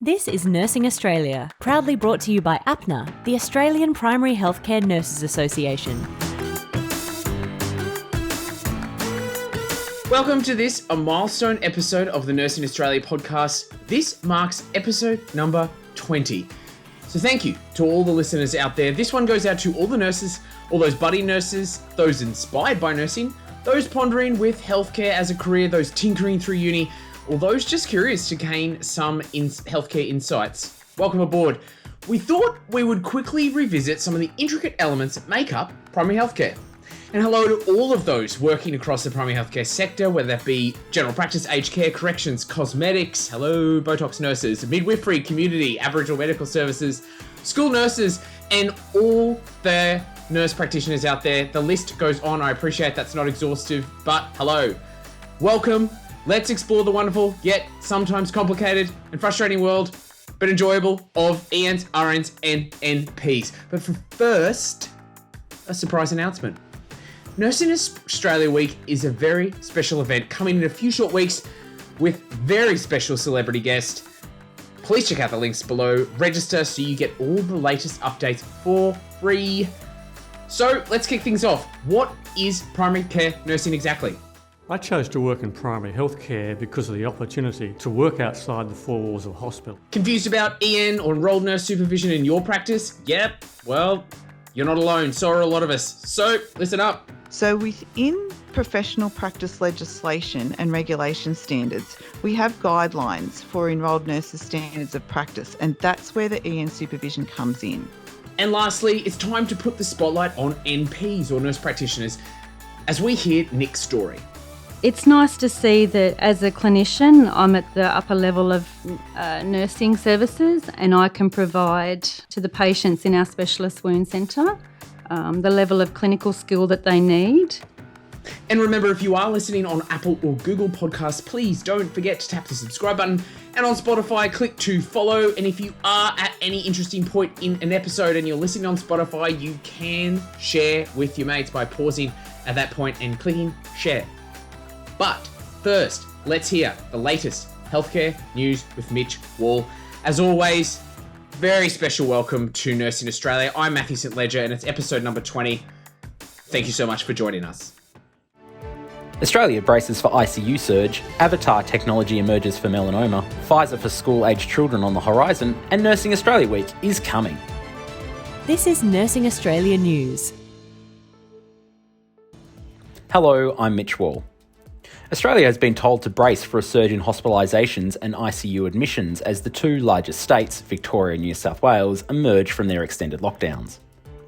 This is Nursing Australia, proudly brought to you by APNA, the Australian Primary Healthcare Nurses Association. Welcome to this, a milestone episode of the Nursing Australia podcast. This marks episode number 20. So thank you to all the listeners out there. This one goes out to all the nurses, all those budding nurses, those inspired by nursing, those pondering with healthcare as a career, those tinkering through uni, or those just curious to gain some healthcare insights. Welcome aboard. We thought we would quickly revisit some of the intricate elements that make up primary healthcare. And hello to all of those working across the primary healthcare sector, whether that be general practice, aged care, corrections, cosmetics, hello, Botox nurses, midwifery, community, Aboriginal medical services, school nurses, and all the nurse practitioners out there. The list goes on. I appreciate that's not exhaustive, but hello. Welcome. Let's explore the wonderful, yet sometimes complicated and frustrating world, but enjoyable, of ENs, RNs, and NPs. But for first, a surprise announcement. Nursing Australia Week is a very special event coming in a few short weeks with very special celebrity guests. Please check out the links below. Register so you get all the latest updates for free. So let's kick things off. What is primary care nursing exactly? I chose to work in primary health care because of the opportunity to work outside the four walls of a hospital. Confused about EN or enrolled nurse supervision in your practice? Yep, well, you're not alone. So are a lot of us. So listen up. So within professional practice legislation and regulation standards, we have guidelines for enrolled nurses' standards of practice, and that's where the EN supervision comes in. And lastly, it's time to put the spotlight on NPs or nurse practitioners as we hear Nick's story. It's nice to see that as a clinician, I'm at the upper level of nursing services and I can provide to the patients in our specialist wound centre the level of clinical skill that they need. And remember, if you are listening on Apple or Google Podcasts, please don't forget to tap the subscribe button. And on Spotify, click to follow. And if you are at any interesting point in an episode and you're listening on Spotify, you can share with your mates by pausing at that point and clicking share. But first, let's hear the latest healthcare news with Mitch Wall. As always, very special welcome to Nursing Australia. I'm Matthew St. Ledger and it's episode number 20. Thank you so much for joining us. Australia braces for ICU surge, Avatar technology emerges for melanoma, Pfizer for school-aged children on the horizon, and Nursing Australia Week is coming. This is Nursing Australia News. Hello, I'm Mitch Wall. Australia has been told to brace for a surge in hospitalisations and ICU admissions as the two largest states, Victoria and New South Wales, emerge from their extended lockdowns.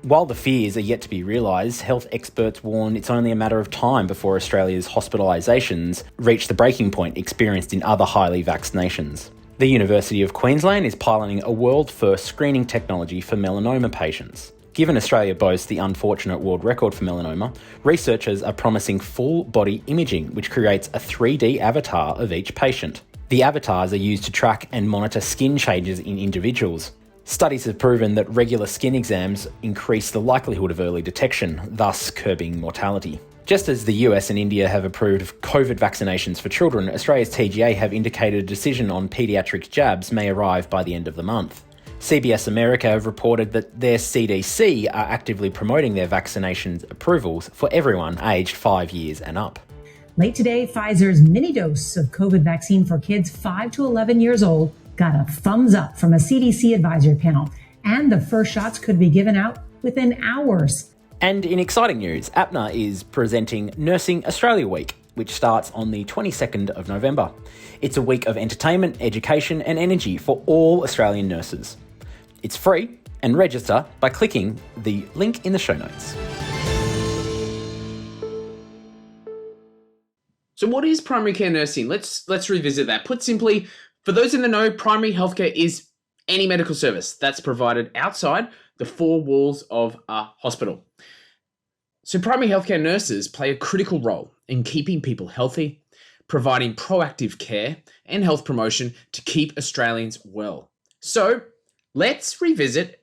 While the fears are yet to be realised, health experts warn it's only a matter of time before Australia's hospitalisations reach the breaking point experienced in other highly vaxxed nations. The University of Queensland is piloting a world-first screening technology for melanoma patients. Given Australia boasts the unfortunate world record for melanoma, researchers are promising full-body imaging, which creates a 3D avatar of each patient. The avatars are used to track and monitor skin changes in individuals. Studies have proven that regular skin exams increase the likelihood of early detection, thus curbing mortality. Just as the US and India have approved COVID vaccinations for children, Australia's TGA have indicated a decision on paediatric jabs may arrive by the end of the month. CBS America have reported that their CDC are actively promoting their vaccination approvals for everyone aged 5 years and up. Late today, Pfizer's mini dose of COVID vaccine for kids 5 to 11 years old got a thumbs up from a CDC advisory panel, and the first shots could be given out within hours. And in exciting news, APNA is presenting Nursing Australia Week, which starts on the 22nd of November. It's a week of entertainment, education and energy for all Australian nurses. It's free, and register by clicking the link in the show notes. So what is primary care nursing? Let's revisit that. Put simply, for those in the know, primary healthcare is any medical service that's provided outside the four walls of a hospital. So primary healthcare nurses play a critical role in keeping people healthy, providing proactive care and health promotion to keep Australians well. So let's revisit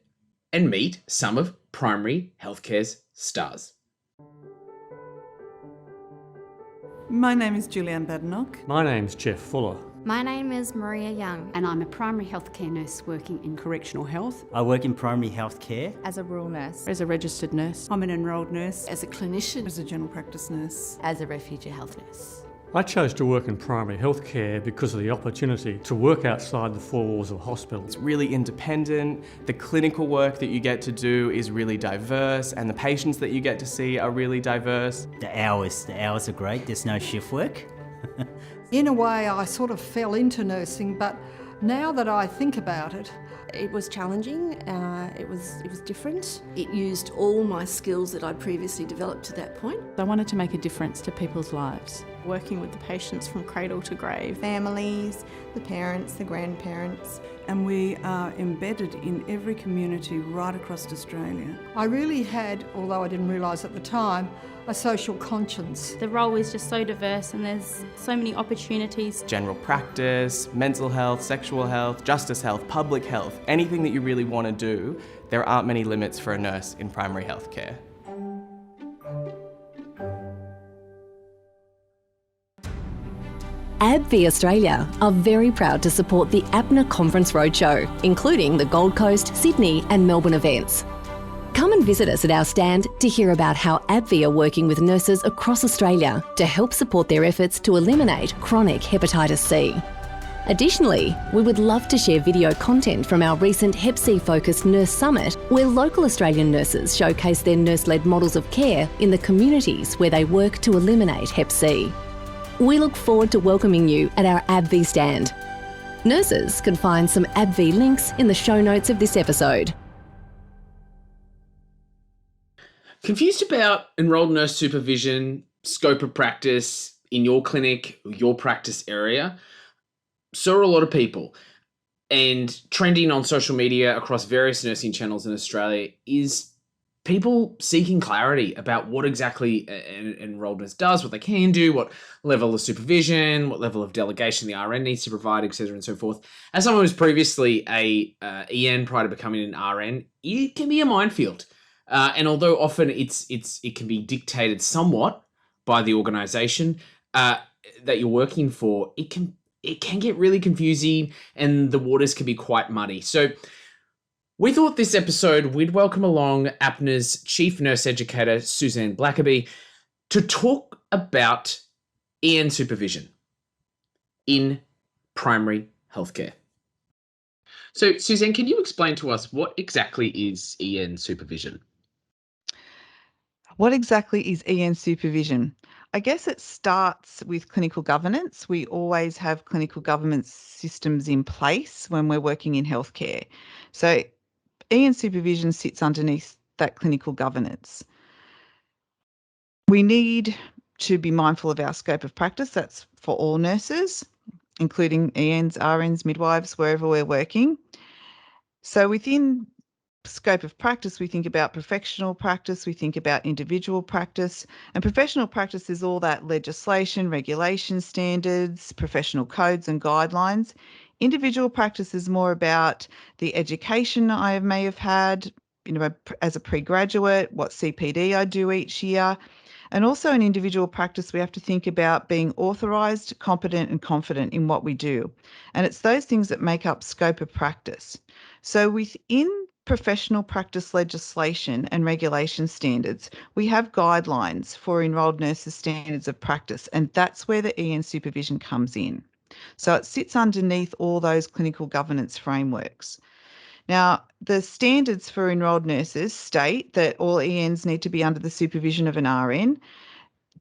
and meet some of primary healthcare's stars. My name is Julianne Badenoch. My name's Jeff Fuller. My name is Maria Young. And I'm a primary healthcare nurse working in correctional health. I work in primary health care. As a rural nurse. As a registered nurse. I'm an enrolled nurse. As a clinician. As a general practice nurse. As a refugee health nurse. I chose to work in primary health care because of the opportunity to work outside the four walls of a hospital. It's really independent, the clinical work that you get to do is really diverse, and the patients that you get to see are really diverse. The hours are great, there's no shift work. In a way, I sort of fell into nursing, but now that I think about it, it was challenging, it was different. It used all my skills that I'd previously developed to that point. I wanted to make a difference to people's lives. Working with the patients from cradle to grave. Families, the parents, the grandparents. And we are embedded in every community right across Australia. I really had, although I didn't realise at the time, a social conscience. The role is just so diverse and there's so many opportunities. General practice, mental health, sexual health, justice health, public health, anything that you really want to do, there aren't many limits for a nurse in primary health care. AbbVie Australia are very proud to support the APNA Conference Roadshow, including the Gold Coast, Sydney and Melbourne events. Come and visit us at our stand to hear about how AbbVie are working with nurses across Australia to help support their efforts to eliminate chronic hepatitis C. Additionally, we would love to share video content from our recent Hep C-focused Nurse Summit, where local Australian nurses showcase their nurse-led models of care in the communities where they work to eliminate Hep C. We look forward to welcoming you at our AbbVie stand. Nurses can find some AbbVie links in the show notes of this episode. Confused about enrolled nurse supervision, scope of practice in your clinic, your practice area? So are a lot of people. And trending on social media across various nursing channels in Australia is people seeking clarity about what exactly an enrolled nurse does, what they can do, what level of supervision, what level of delegation the RN needs to provide, etc. and so forth. As someone who was previously a EN prior to becoming an RN, it can be a minefield. And although often it can be dictated somewhat by the organisation that you're working for, it can get really confusing and the waters can be quite muddy. So we thought this episode we'd welcome along APNA's Chief Nurse Educator, Suzanne Blackeby, to talk about EN supervision in primary healthcare. So, Suzanne, can you explain to us what exactly is EN supervision? What exactly is EN supervision? I guess it starts with clinical governance. We always have clinical governance systems in place when we're working in healthcare. So EN supervision sits underneath that clinical governance. We need to be mindful of our scope of practice. That's for all nurses, including ENs, RNs, midwives, wherever we're working. So within scope of practice, we think about professional practice, we think about individual practice, and professional practice is all that legislation, regulation standards, professional codes and guidelines. Individual practice is more about the education I may have had, as a pre-graduate, what CPD I do each year. And also in individual practice, we have to think about being authorised, competent and confident in what we do. And it's those things that make up scope of practice. So within professional practice legislation and regulation standards, we have guidelines for enrolled nurses' standards of practice, and that's where the EN supervision comes in. So it sits underneath all those clinical governance frameworks. Now, the standards for enrolled nurses state that all ENs need to be under the supervision of an RN.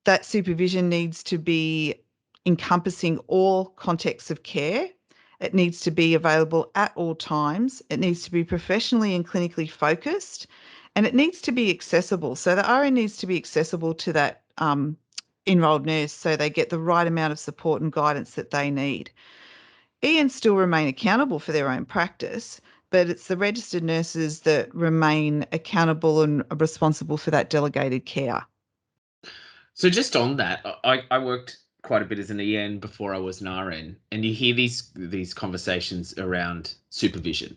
That supervision needs to be encompassing all contexts of care. It needs to be available at all times. It needs to be professionally and clinically focused, and it needs to be accessible. So the RN needs to be accessible to that enrolled nurse so they get the right amount of support and guidance that they need. ENs still remain accountable for their own practice, but it's the registered nurses that remain accountable and responsible for that delegated care. So just on that, I worked quite a bit as an EN before I was an RN, and you hear these conversations around supervision.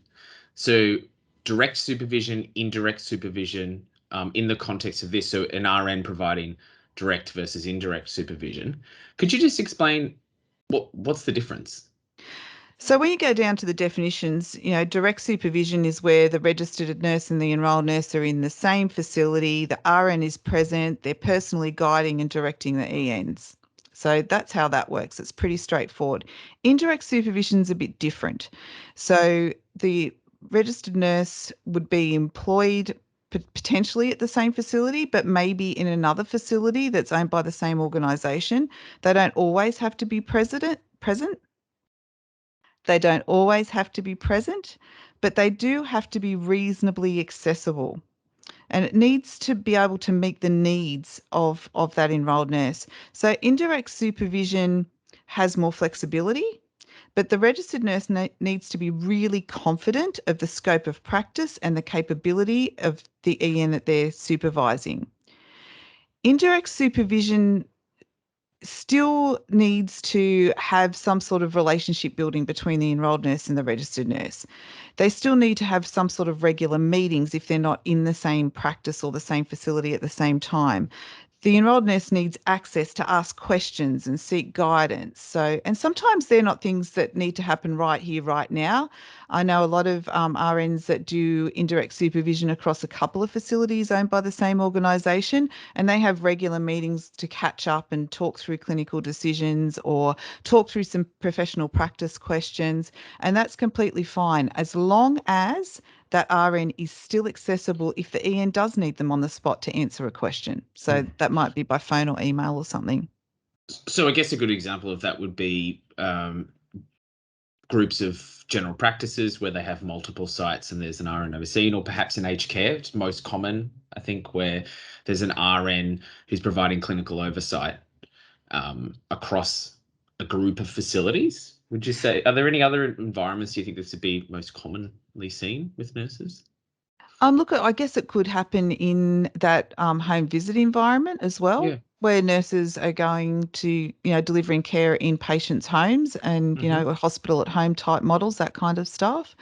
So direct supervision, indirect supervision, in the context of this, so an RN providing direct versus indirect supervision. Could you just explain what's the difference? So when you go down to the definitions, direct supervision is where the registered nurse and the enrolled nurse are in the same facility. The RN is present. They're personally guiding and directing the ENs. So that's how that works. It's pretty straightforward. Indirect supervision is a bit different. So the registered nurse would be employed potentially at the same facility, but maybe in another facility that's owned by the same organisation. They don't always have to be present. They don't always have to be present, but they do have to be reasonably accessible. And it needs to be able to meet the needs of that enrolled nurse. So indirect supervision has more flexibility, but the registered nurse needs to be really confident of the scope of practice and the capability of the EN that they're supervising. Indirect supervision still needs to have some sort of relationship building between the enrolled nurse and the registered nurse. They still need to have some sort of regular meetings if they're not in the same practice or the same facility at the same time. The enrolled nurse needs access to ask questions and seek guidance. And sometimes they're not things that need to happen right here, right now. I know a lot of RNs that do indirect supervision across a couple of facilities owned by the same organisation, and they have regular meetings to catch up and talk through clinical decisions or talk through some professional practice questions. And that's completely fine as long as that RN is still accessible if the EN does need them on the spot to answer a question. So that might be by phone or email or something. So I guess a good example of that would be groups of general practices where they have multiple sites and there's an RN overseeing, or perhaps in aged care. It's most common, I think, where there's an RN who's providing clinical oversight across a group of facilities. Would you say, are there any other environments do you think this would be most commonly seen with nurses? Look, I guess it could happen in that home visit environment as well, where nurses are going to, delivering care in patients' homes and, hospital at home type models, that kind of stuff.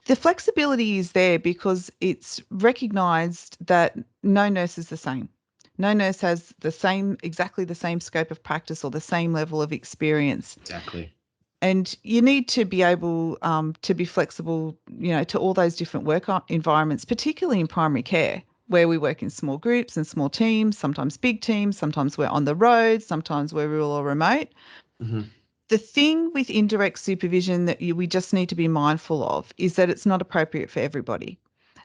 The flexibility is there because it's recognised that no nurse is the same. No nurse has exactly the same scope of practice or the same level of experience. Exactly. And you need to be able to be flexible, to all those different work environments, particularly in primary care, where we work in small groups and small teams, sometimes big teams, sometimes we're on the road, sometimes we're rural or remote. Mm-hmm. The thing with indirect supervision that we just need to be mindful of is that it's not appropriate for everybody.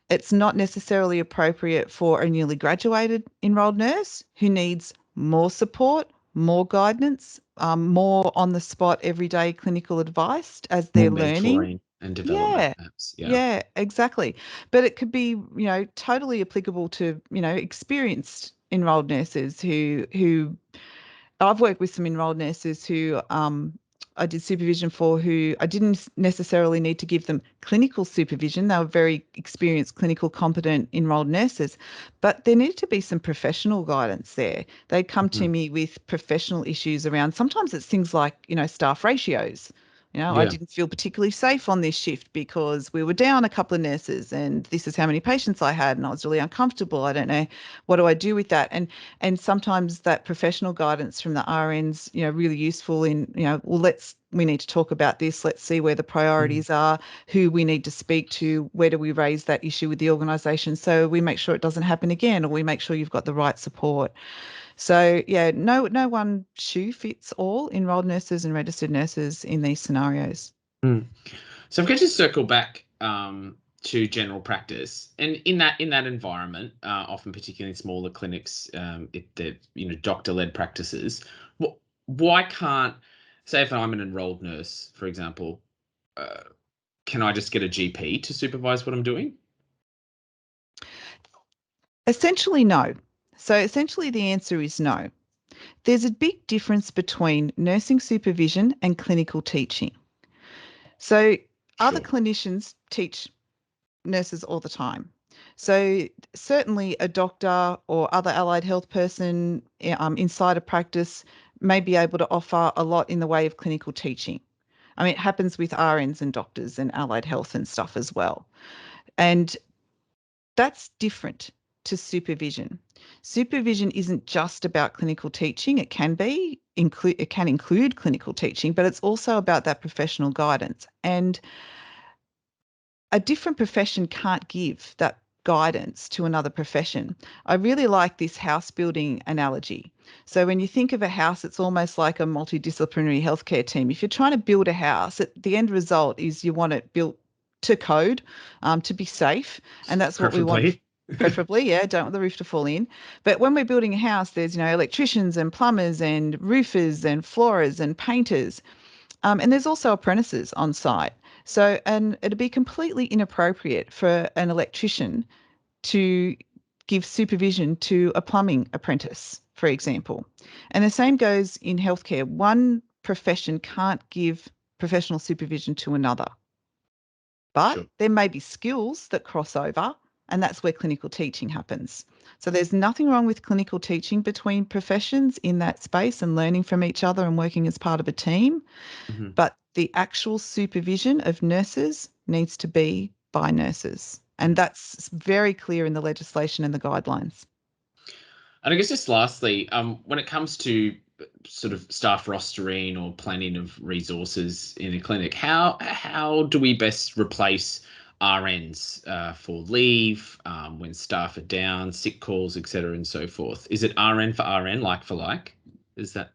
It's not necessarily appropriate for a newly graduated enrolled nurse who needs more support, more guidance, more on the spot everyday clinical advice as they're learning. Mentoring and development, perhaps. Yeah, exactly. But it could be, totally applicable to, experienced enrolled nurses who I've worked with some enrolled nurses who I did supervision for who I didn't necessarily need to give them clinical supervision. They were very experienced, clinical, competent enrolled nurses, but there needed to be some professional guidance there. They'd come to me with professional issues around, sometimes it's things like, staff ratios. I didn't feel particularly safe on this shift because we were down a couple of nurses and this is how many patients I had and I was really uncomfortable. I don't know, what do I do with that? And sometimes that professional guidance from the RNs, really useful in, we need to talk about this. Let's see where the priorities are, who we need to speak to, where do we raise that issue with the organisation so we make sure it doesn't happen again, or we make sure you've got the right support. So, no one shoe fits all enrolled nurses and registered nurses in these scenarios. So I'm going to circle back to general practice, and in that environment, often particularly in smaller clinics, the doctor-led practices. Why can't, say, if I'm an enrolled nurse, for example, can I just get a GP to supervise what I'm doing? Essentially, no. So essentially the answer is no. There's a big difference between nursing supervision and clinical teaching. So other clinicians teach nurses all the time. So certainly a doctor or other allied health person inside a practice may be able to offer a lot in the way of clinical teaching. I mean, it happens with RNs and doctors and allied health and stuff as well. And that's different to supervision. Supervision isn't just about clinical teaching. It can be, it can include clinical teaching, but it's also about that professional guidance. And a different profession can't give that guidance to another profession. I really like this house building analogy. So when you think of a house, it's almost like a multidisciplinary healthcare team. If you're trying to build a house, the end result is you want it built to code, to be safe, and that's what we want. Preferably, yeah, don't want the roof to fall in. But when we're building a house, there's, electricians and plumbers and roofers and floorers and painters. And there's also apprentices on site. So, and it'd be completely inappropriate for an electrician to give supervision to a plumbing apprentice, for example. And the same goes in healthcare. One profession can't give professional supervision to another. But there may be skills that cross over, and that's where clinical teaching happens. So there's nothing wrong with clinical teaching between professions in that space and learning from each other and working as part of a team. Mm-hmm. But the actual supervision of nurses needs to be by nurses. And that's very clear in the legislation and the guidelines. And I guess just lastly, when it comes to sort of staff rostering or planning of resources in a clinic, how do we best replace RNs for leave, when staff are down, sick calls, etc., and so forth? Is it RN for RN, like for like? Is that?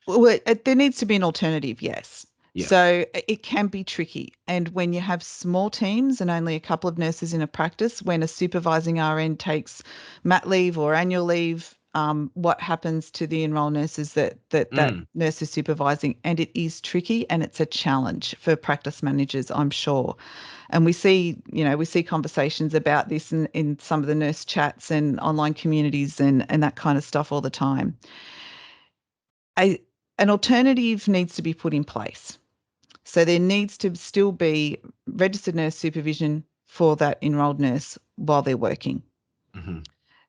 Well, there needs to be an alternative, yes. Yeah. So it can be tricky. And when you have small teams and only a couple of nurses in a practice, when a supervising RN takes mat leave or annual leave, what happens to the enrolled nurses that nurse is supervising? And it is tricky, and it's a challenge for practice managers, I'm sure. And we see conversations about this in some of the nurse chats and online communities and that kind of stuff all the time. An alternative needs to be put in place. So there needs to still be registered nurse supervision for that enrolled nurse while they're working. Mm-hmm.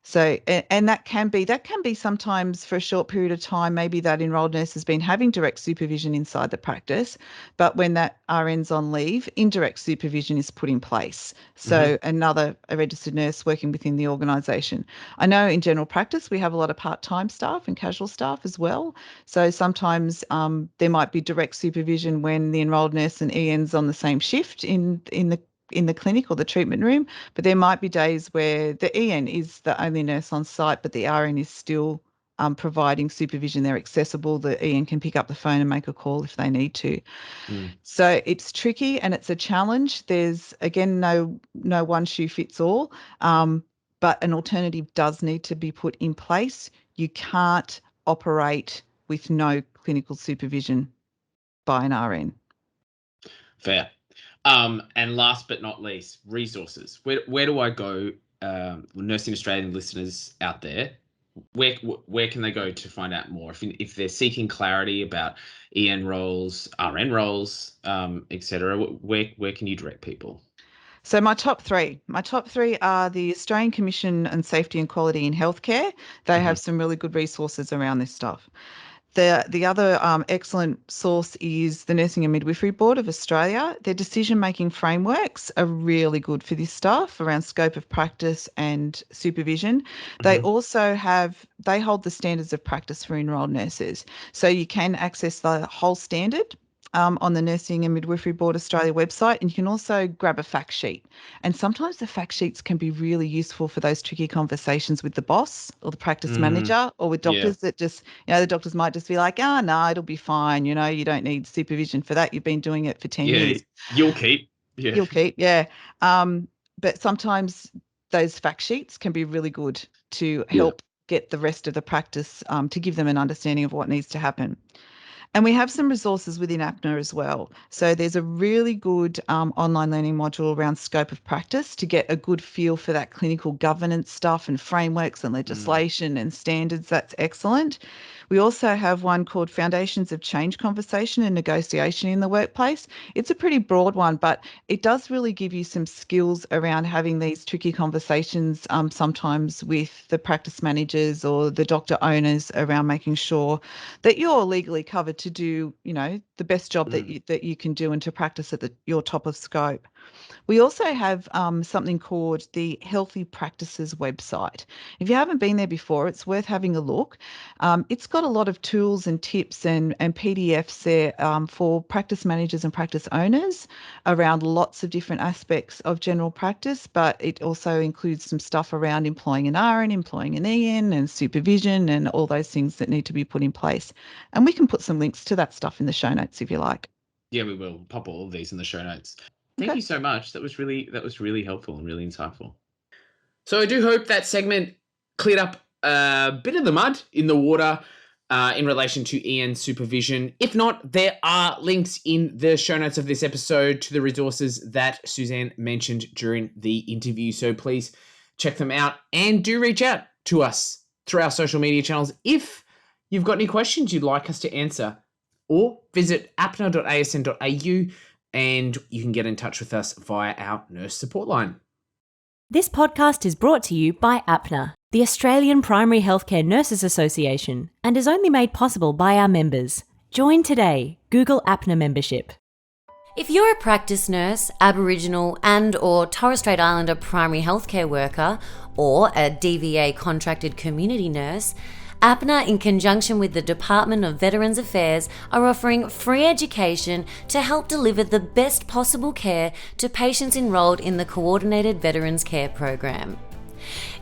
So, and that can be sometimes for a short period of time, maybe that enrolled nurse has been having direct supervision inside the practice, but when that RN's on leave, indirect supervision is put in place. So a registered nurse working within the organisation. I know in general practice, we have a lot of part-time staff and casual staff as well. So sometimes there might be direct supervision when the enrolled nurse and EN's on the same shift in the clinic or the treatment room, but there might be days where the EN is the only nurse on site, but the RN is still providing supervision. They're accessible. The EN can pick up the phone and make a call if they need to. So it's tricky and it's a challenge. There's, again, no one shoe fits all, but an alternative does need to be put in place. You can't operate with no clinical supervision by an RN. Fair. And last but not least, resources. Where do I go? Nursing Australian listeners out there, where can they go to find out more? If they're seeking clarity about EN roles, RN roles, etc., where can you direct people? So my top three are the Australian Commission on Safety and Quality in Healthcare. They have some really good resources around this stuff. The other excellent source is the Nursing and Midwifery Board of Australia. Their decision-making frameworks are really good for this stuff around scope of practice and supervision. They also hold the standards of practice for enrolled nurses. So you can access the whole standard on the Nursing and Midwifery Board Australia website, and you can also grab a fact sheet. And sometimes the fact sheets can be really useful for those tricky conversations with the boss or the practice manager or with doctors that just, the doctors might just be like, no, it'll be fine. You don't need supervision for that. You've been doing it for 10 years. You'll keep. Yeah. You'll keep, yeah. But sometimes those fact sheets can be really good to help get the rest of the practice to give them an understanding of what needs to happen. And we have some resources within APNA as well. So there's a really good online learning module around scope of practice to get a good feel for that clinical governance stuff and frameworks and legislation and standards. That's excellent. We also have one called Foundations of Change Conversation and Negotiation in the Workplace. It's a pretty broad one, but it does really give you some skills around having these tricky conversations sometimes with the practice managers or the doctor owners around making sure that you're legally covered to do, the best job that you can do and to practice at your top of scope. We also have something called the Healthy Practices website. If you haven't been there before, it's worth having a look. It's got a lot of tools and tips and PDFs there for practice managers and practice owners around lots of different aspects of general practice, but it also includes some stuff around employing an RN, employing an EN and supervision and all those things that need to be put in place. And we can put some links to that stuff in the show notes if you like. Yeah, we will pop all of these in the show notes. Thank you so much. That was really helpful and really insightful. So I do hope that segment cleared up a bit of the mud in the water in relation to EN supervision. If not, there are links in the show notes of this episode to the resources that Suzanne mentioned during the interview. So please check them out and do reach out to us through our social media channels if you've got any questions you'd like us to answer, or visit apna.asn.au and you can get in touch with us via our nurse support line. This podcast is brought to you by APNA, the Australian Primary Healthcare Nurses Association, and is only made possible by our members. Join today. Google APNA membership. If you're a practice nurse, Aboriginal and/or Torres Strait Islander primary healthcare worker, or a DVA contracted community nurse, APNA, in conjunction with the Department of Veterans Affairs, are offering free education to help deliver the best possible care to patients enrolled in the Coordinated Veterans Care Program.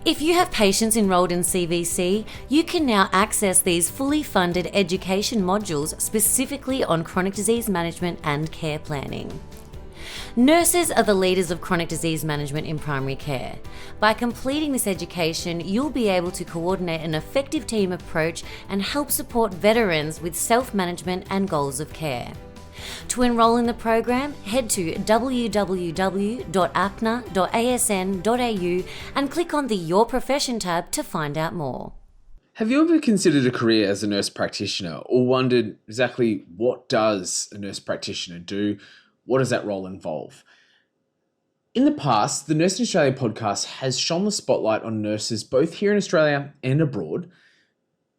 If you have patients enrolled in CVC, you can now access these fully funded education modules specifically on chronic disease management and care planning. Nurses are the leaders of chronic disease management in primary care. By completing this education, you'll be able to coordinate an effective team approach and help support veterans with self-management and goals of care. To enrol in the program, head to www.apna.asn.au and click on the Your Profession tab to find out more. Have you ever considered a career as a nurse practitioner or wondered exactly what does a nurse practitioner do? What does that role involve? In the past, the Nurse in Australia podcast has shone the spotlight on nurses both here in Australia and abroad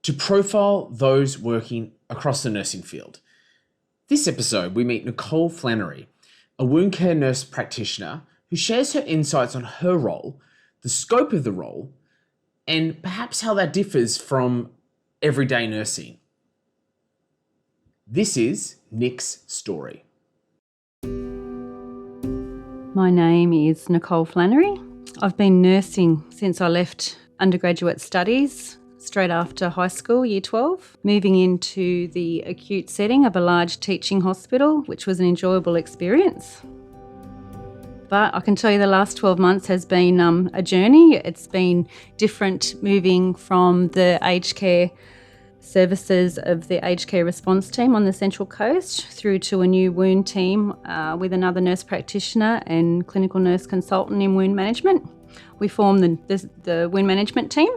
to profile those working across the nursing field. This episode, we meet Nicole Flannery, a wound care nurse practitioner who shares her insights on her role, the scope of the role, and perhaps how that differs from everyday nursing. This is Nick's story. My name is Nicole Flannery. I've been nursing since I left undergraduate studies straight after high school, year 12, moving into the acute setting of a large teaching hospital, which was an enjoyable experience. But I can tell you the last 12 months has been a journey. It's been different moving from the aged care services of the aged care response team on the Central Coast through to a new wound team with another nurse practitioner and clinical nurse consultant in wound management. We formed the wound management team.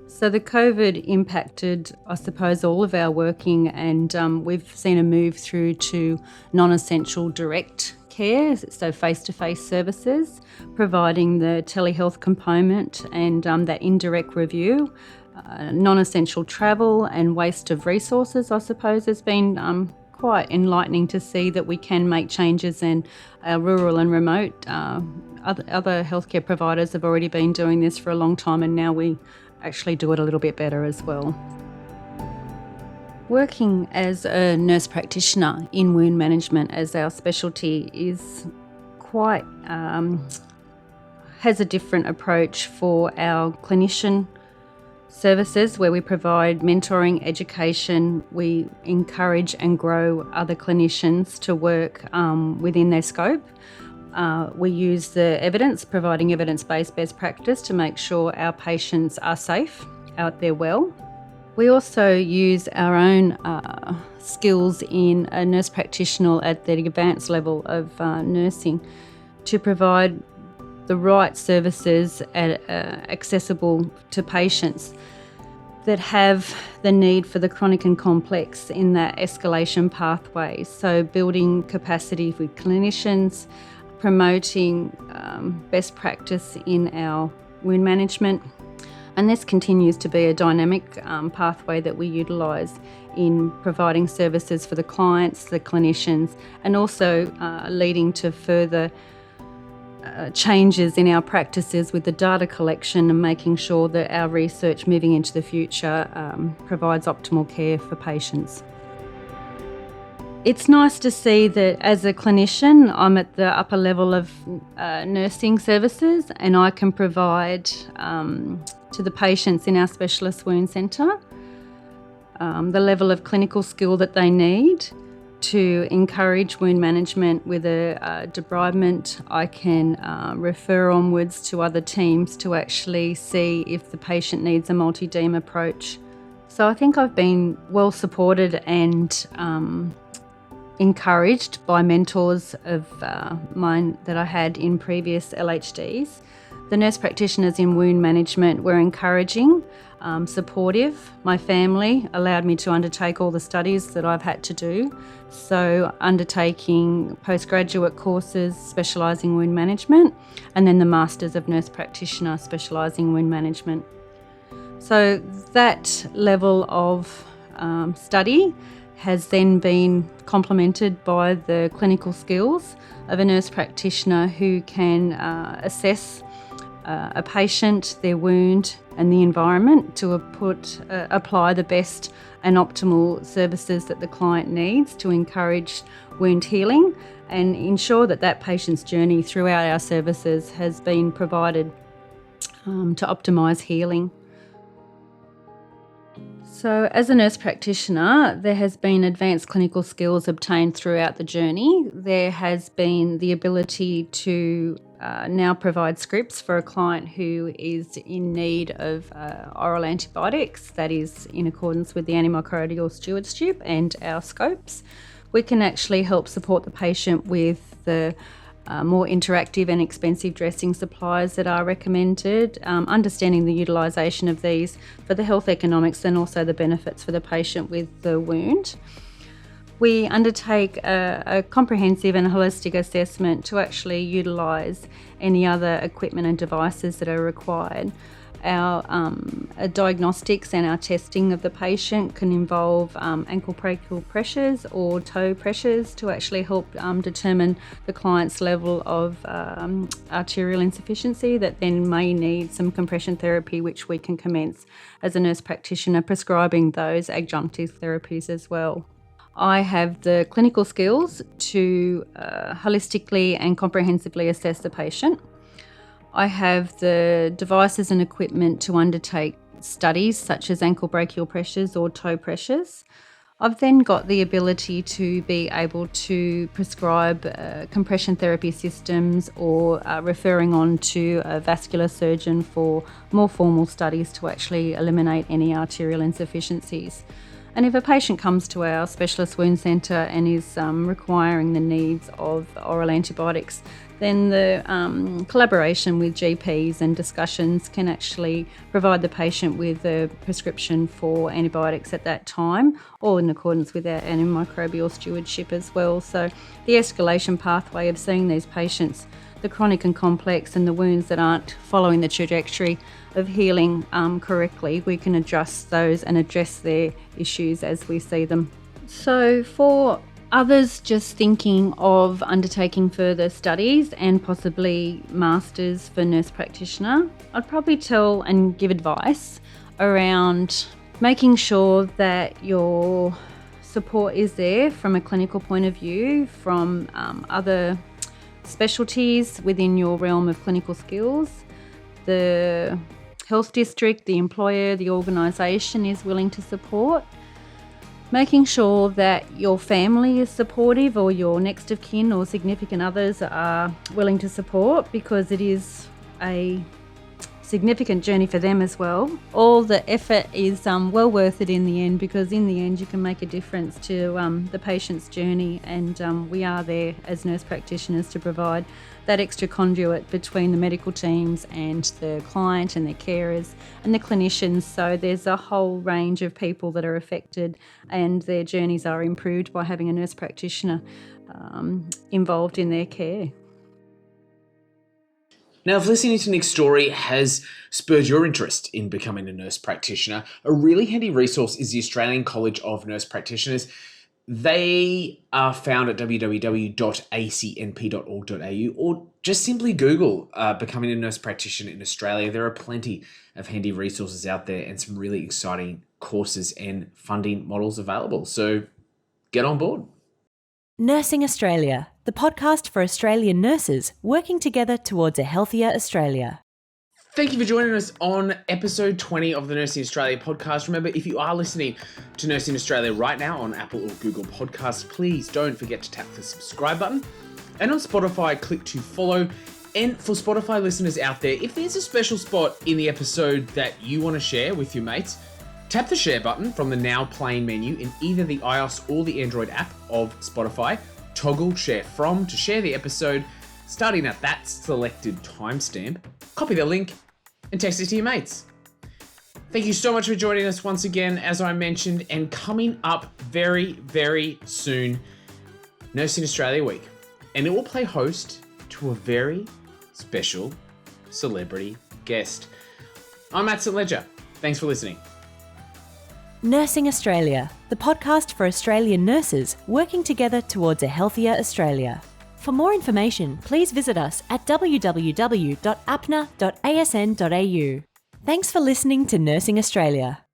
So the COVID impacted, I suppose, all of our working, and we've seen a move through to non-essential direct care, so face-to-face services, providing the telehealth component and that indirect review. Non-essential travel and waste of resources, I suppose, has been quite enlightening to see that we can make changes, and our rural and remote other healthcare providers have already been doing this for a long time, and now we actually do it a little bit better as well. Working as a nurse practitioner in wound management as our specialty is quite has a different approach for our clinician services, where we provide mentoring, education. We encourage and grow other clinicians to work within their scope. We use the evidence, providing evidence-based best practice to make sure our patients are safe out there well. We also use our own skills in a nurse practitioner at the advanced level of nursing to provide the right services accessible to patients that have the need for the chronic and complex in that escalation pathway. So building capacity with clinicians, promoting best practice in our wound management. And this continues to be a dynamic pathway that we utilise in providing services for the clients, the clinicians, and also leading to further changes in our practices with the data collection and making sure that our research moving into the future provides optimal care for patients. It's nice to see that as a clinician, I'm at the upper level of nursing services and I can provide to the patients in our specialist wound centre the level of clinical skill that they need to encourage wound management with a debridement. I can refer onwards to other teams to actually see if the patient needs a multi-DEEM approach. So I think I've been well supported and encouraged by mentors of mine that I had in previous LHDs. The nurse practitioners in wound management were encouraging, supportive. My family allowed me to undertake all the studies that I've had to do. So undertaking postgraduate courses specialising in wound management and then the Masters of Nurse Practitioner specialising in wound management. So that level of study has then been complemented by the clinical skills of a nurse practitioner who can assess a patient, their wound and the environment to apply the best and optimal services that the client needs to encourage wound healing and ensure that that patient's journey throughout our services has been provided to optimise healing. So as a nurse practitioner, there has been advanced clinical skills obtained throughout the journey. There has been the ability to now provide scripts for a client who is in need of oral antibiotics, that is in accordance with the antimicrobial stewardship and our scopes. We can actually help support the patient with the more interactive and expensive dressing supplies that are recommended, understanding the utilisation of these for the health economics and also the benefits for the patient with the wound. We undertake a comprehensive and holistic assessment to actually utilise any other equipment and devices that are required. Our diagnostics and our testing of the patient can involve ankle brachial pressures or toe pressures to actually help determine the client's level of arterial insufficiency that then may need some compression therapy, which we can commence as a nurse practitioner prescribing those adjunctive therapies as well. I have the clinical skills to holistically and comprehensively assess the patient. I have the devices and equipment to undertake studies such as ankle brachial pressures or toe pressures. I've then got the ability to be able to prescribe compression therapy systems or referring on to a vascular surgeon for more formal studies to actually eliminate any arterial insufficiencies. And if a patient comes to our specialist wound centre and is requiring the needs of oral antibiotics, then the collaboration with GPs and discussions can actually provide the patient with a prescription for antibiotics at that time, or in accordance with our antimicrobial stewardship as well. So the escalation pathway of seeing these patients, the chronic and complex and the wounds that aren't following the trajectory of healing correctly, we can adjust those and address their issues as we see them. So for others just thinking of undertaking further studies and possibly masters for nurse practitioner, I'd probably tell and give advice around making sure that your support is there from a clinical point of view, from other specialties within your realm of clinical skills. The health district, the employer, the organisation is willing to support. Making sure that your family is supportive or your next of kin or significant others are willing to support, because it is a significant journey for them as well. All the effort is well worth it in the end, because in the end you can make a difference to the patient's journey, and we are there as nurse practitioners to provide that extra conduit between the medical teams and the client and their carers and the clinicians. So there's a whole range of people that are affected, and their journeys are improved by having a nurse practitioner involved in their care. Now, if listening to Nick's story has spurred your interest in becoming a nurse practitioner, a really handy resource is the Australian College of Nurse Practitioners. They are found at www.acnp.org.au, or just simply Google becoming a nurse practitioner in Australia. There are plenty of handy resources out there and some really exciting courses and funding models available. So get on board. Nursing Australia, the podcast for Australian nurses working together towards a healthier Australia. Thank you for joining us on episode 20 of the Nursing Australia podcast. Remember, if you are listening to Nursing Australia right now on Apple or Google Podcasts, please don't forget to tap the subscribe button. And on Spotify, click to follow. And for Spotify listeners out there, if there's a special spot in the episode that you want to share with your mates, tap the share button from the now playing menu in either the iOS or the Android app of Spotify. Toggle share from to share the episode, starting at that selected timestamp. Copy the link and text it to your mates. Thank you so much for joining us once again, as I mentioned, and coming up very, very soon, Nursing Australia Week. And it will play host to a very special celebrity guest. I'm Matt St. Ledger. Thanks for listening. Nursing Australia, the podcast for Australian nurses working together towards a healthier Australia. For more information, please visit us at www.apna.asn.au. Thanks for listening to Nursing Australia.